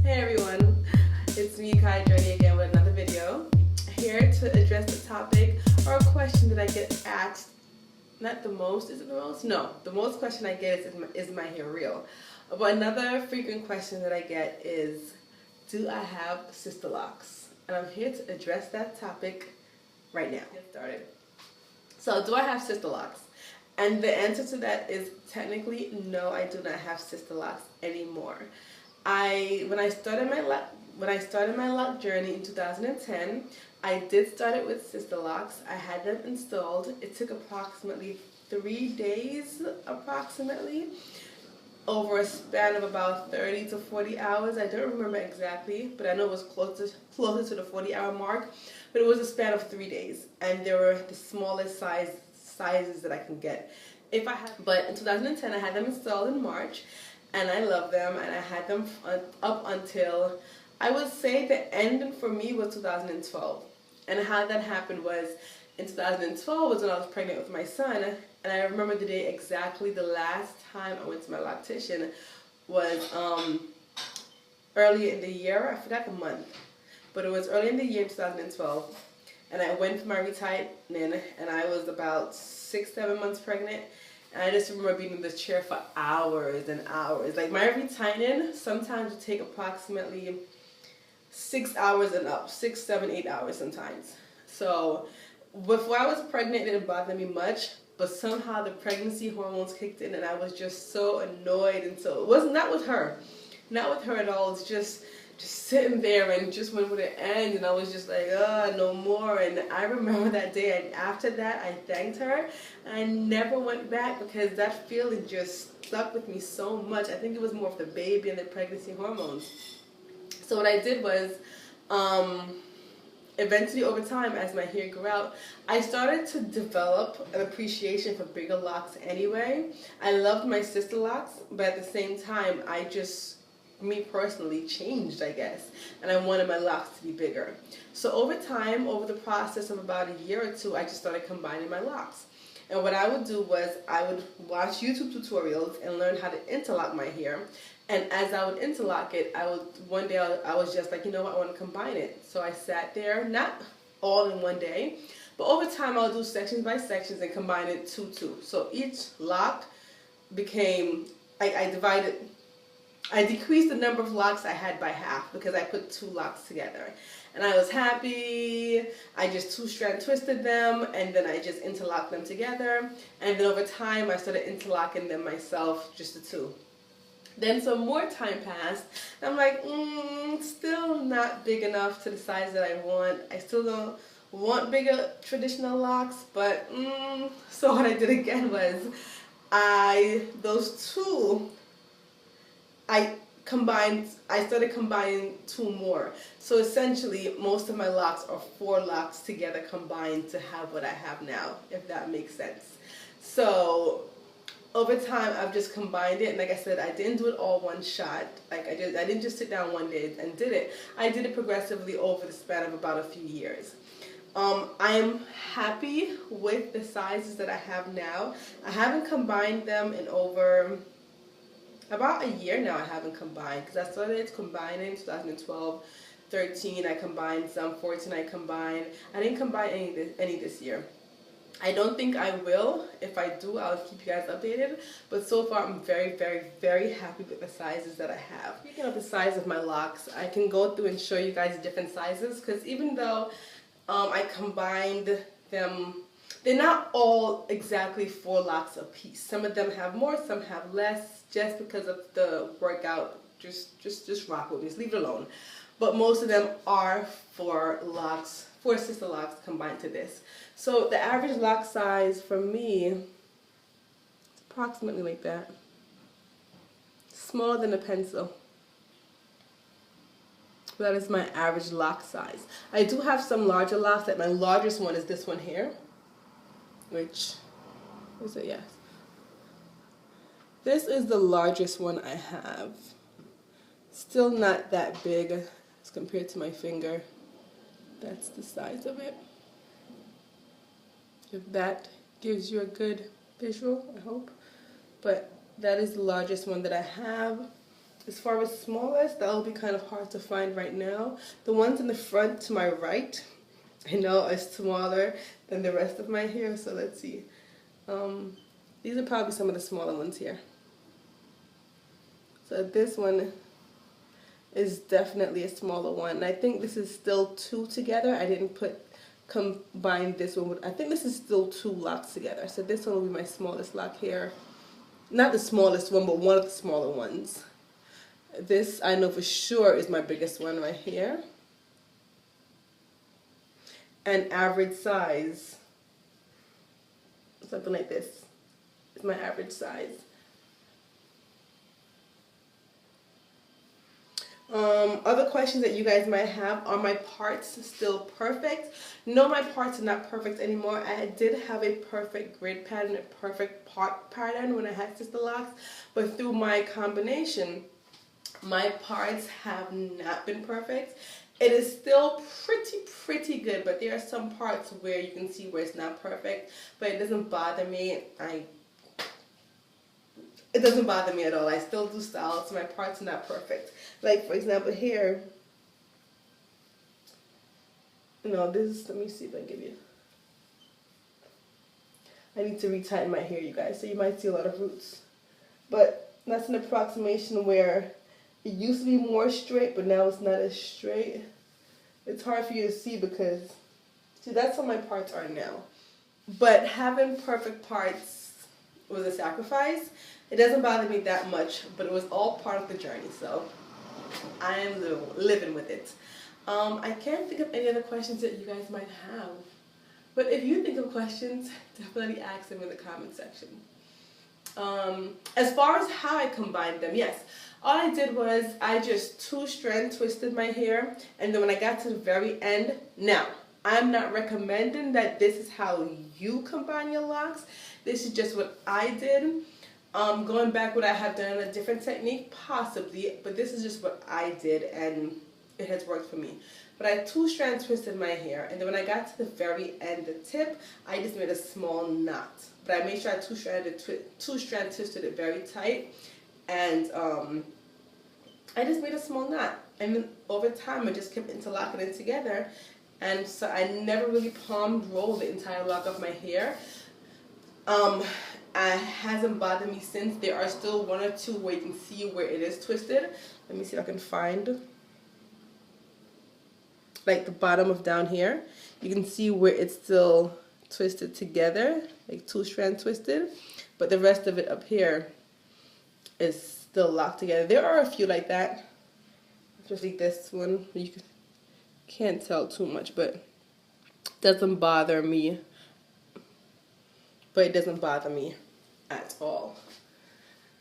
Hey everyone, it's me Kai joining again with another video. Here to address the topic or a question that I get asked, not the most, is it the most? No, the most question I get is my hair real? But another frequent question that I get is, do I have sister locks? And I'm here to address that topic right now. Get started. So do I have sister locks? And the answer to that is technically no, I do not have sister locks anymore. When I started my lock journey in 2010, I did start it with Sisterlocks. I had them installed. It took approximately 3 days, over a span of about 30 to 40 hours. I don't remember exactly, but I know it was closer to the 40-hour mark. But it was a span of 3 days, and they were the smallest sizes that I can get. But in 2010, I had them installed in March. And I love them, and I had them up until, I would say the ending for me was 2012. And how that happened was, in 2012 was when I was pregnant with my son, and I remember the day exactly. The last time I went to my loctician was early in the year. I forgot the month, but it was early in the year 2012. And I went for my retightening, and I was about 6-7 months pregnant. And I just remember being in this chair for hours and hours. Like, my retightening sometimes would take approximately 6 hours and up. 6, 7, 8 hours sometimes. So before I was pregnant, it didn't bother me much. But somehow the pregnancy hormones kicked in, and I was just so annoyed. And so it was not with her. Not with her at all. It's just sitting there, and just when would it end, and I was just like, no more. And I remember that day, and after that I thanked her. I never went back because that feeling just stuck with me so much. I think it was more of the baby and the pregnancy hormones. So what I did was, eventually over time, as my hair grew out, I started to develop an appreciation for bigger locks anyway. I loved my sister locks, but at the same time, me personally changed, I guess, and I wanted my locks to be bigger. So over time, over the process of about a year or two, I just started combining my locks. And what I would do was I would watch YouTube tutorials and learn how to interlock my hair. And as I would interlock it, one day I was just like, you know what, I want to combine it. So I sat there, not all in one day, but over time I'll do sections by sections and combine it 2-2. So each lock became, I decreased the number of locks I had by half because I put 2 locks together. And I was happy. I just 2-strand twisted them, and then I just interlocked them together. And then over time I started interlocking them myself, just the 2. Then some more time passed, and I'm like, still not big enough to the size that I want. I still don't want bigger traditional locks, but so what I did again was those 2, I started combining 2 more. So essentially, most of my locks are 4 locks together combined to have what I have now, if that makes sense. So over time, I've just combined it, and like I said, I didn't do it all one shot. Like I didn't just sit down one day and did it. I did it progressively over the span of about a few years. I am happy with the sizes that I have now. I haven't combined them in over about a year now. I haven't combined, because I started combining in 2012, 13 I combined some, 14 I combined. I didn't combine any this year. I don't think I will. If I do, I'll keep you guys updated. But so far, I'm very, very, very happy with the sizes that I have. Speaking of the size of my locks, I can go through and show you guys different sizes, because even though I combined them, they're not all exactly 4 locks a piece. Some of them have more, some have less, just because of the workout. Just rock with me, just leave it alone. But most of them are 4 locks, 4 sister locks combined to this. So the average lock size for me is approximately like that. Smaller than a pencil. That is my average lock size. I do have some larger locks. Like my largest one is this one here. Which, is it? Yes. This is the largest one I have. Still not that big as compared to my finger. That's the size of it. If that gives you a good visual, I hope. But that is the largest one that I have. As far as smallest, that will be kind of hard to find right now. The ones in the front to my right, I know are smaller than the rest of my hair, so let's see. These are probably some of the smaller ones here. So this one is definitely a smaller one. And I think this is still 2 together. I didn't combine this one with, I think this is still 2 locks together. So this one will be my smallest lock here. Not the smallest one, but one of the smaller ones. This I know for sure is my biggest one right here. And average size, something like this is my average size. Other questions that you guys might have, are my parts still perfect? No, my parts are not perfect anymore. I did have a perfect grid pattern, a perfect part pattern when I had Sisterlocks, but through my combination, my parts have not been perfect. It is still pretty good, but there are some parts where you can see where it's not perfect, but it doesn't bother me. It doesn't bother me at all. I still do style, so my parts are not perfect. Like, for example, here, let me see if I give you. I need to retighten my hair, you guys, so you might see a lot of roots. But that's an approximation where it used to be more straight, but now it's not as straight. It's hard for you to see because, see, that's how my parts are now. But having perfect parts was a sacrifice. It doesn't bother me that much, but it was all part of the journey, so I am living with it. I can't think of any other questions that you guys might have. But if you think of questions, definitely ask them in the comment section. As far as how I combined them, yes. All I did was I just 2-strand twisted my hair, and then when I got to the very end, now, I'm not recommending that this is how you combine your locks. This is just what I did. Going back, would I have done a different technique? Possibly, but this is just what I did, and it has worked for me. But I 2-strand twisted my hair, and then when I got to the very end, the tip, I just made a small knot. But I made sure I 2-strand twisted it very tight, and I just made a small knot. And then over time, I just kept interlocking it together, and so I never really palm rolled the entire lock of my hair. It hasn't bothered me since. There are still 1 or 2 where you can see where it is twisted. Let me see if I can find, like the bottom of down here. You can see where it's still twisted together, like 2-strand twisted. But the rest of it up here is still locked together. There are a few like that, especially this one. You can't tell too much, but it doesn't bother me. But it doesn't bother me at all.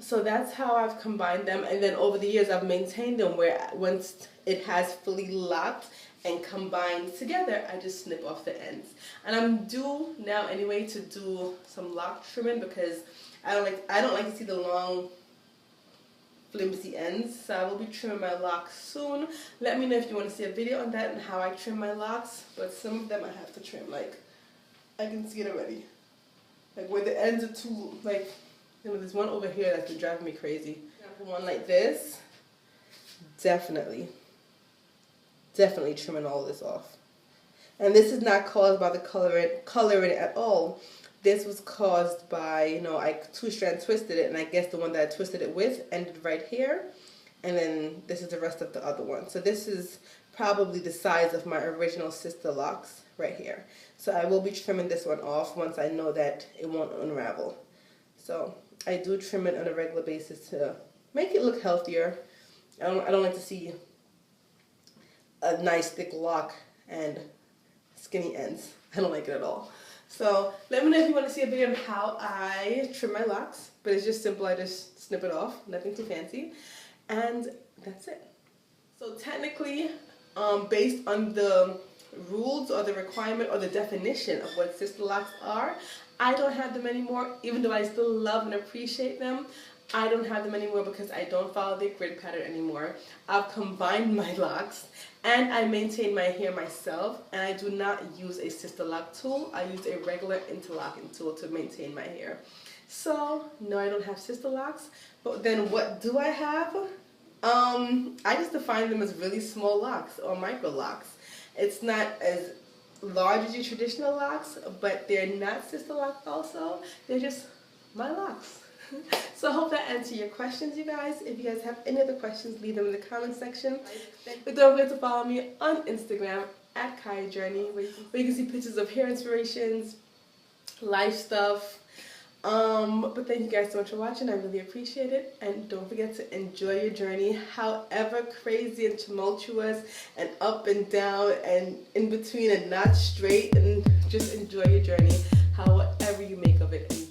So that's how I've combined them, and then over the years I've maintained them where once it has fully locked and combined together, I just snip off the ends. And I'm due now anyway to do some lock trimming because I don't like to see the long flimsy ends, so I will be trimming my locks soon. Let me know if you want to see a video on that and how I trim my locks, but some of them I have to trim, like I can see it already. Like where the ends are too, like, there's one over here that's been driving me crazy. One like this, definitely trimming all this off. And this is not caused by the coloring at all. This was caused by, I 2-strand twisted it, and I guess the one that I twisted it with ended right here. And then this is the rest of the other one. So this is probably the size of my original Sisterlocks right here. So I will be trimming this one off once I know that it won't unravel. So I do trim it on a regular basis to make it look healthier. I don't like to see a nice thick lock and skinny ends. I don't like it at all. So let me know if you want to see a video on how I trim my locks. But it's just simple. I just snip it off. Nothing too fancy. And that's it. So technically, based on the rules or the requirement or the definition of what Sisterlocks are, I don't have them anymore. Even though I still love and appreciate them, I don't have them anymore because I don't follow the grid pattern anymore. I've combined my locks and I maintain my hair myself, and I do not use a Sisterlock tool. I use a regular interlocking tool to maintain my hair. So no, I don't have Sisterlocks. But then what do I have? I just define them as really small locks or micro locks. It's not as large as your traditional locks, but they're not sister locks also. They're just my locks. So I hope that answered your questions, you guys. If you guys have any other questions, leave them in the comment section. But don't forget to follow me on Instagram at Kaya Journey, where you can see pictures of hair inspirations, life stuff. But thank you guys so much for watching. I really appreciate it. And don't forget to enjoy your journey, however crazy and tumultuous and up and down and in between and not straight. And just enjoy your journey, however you make of it.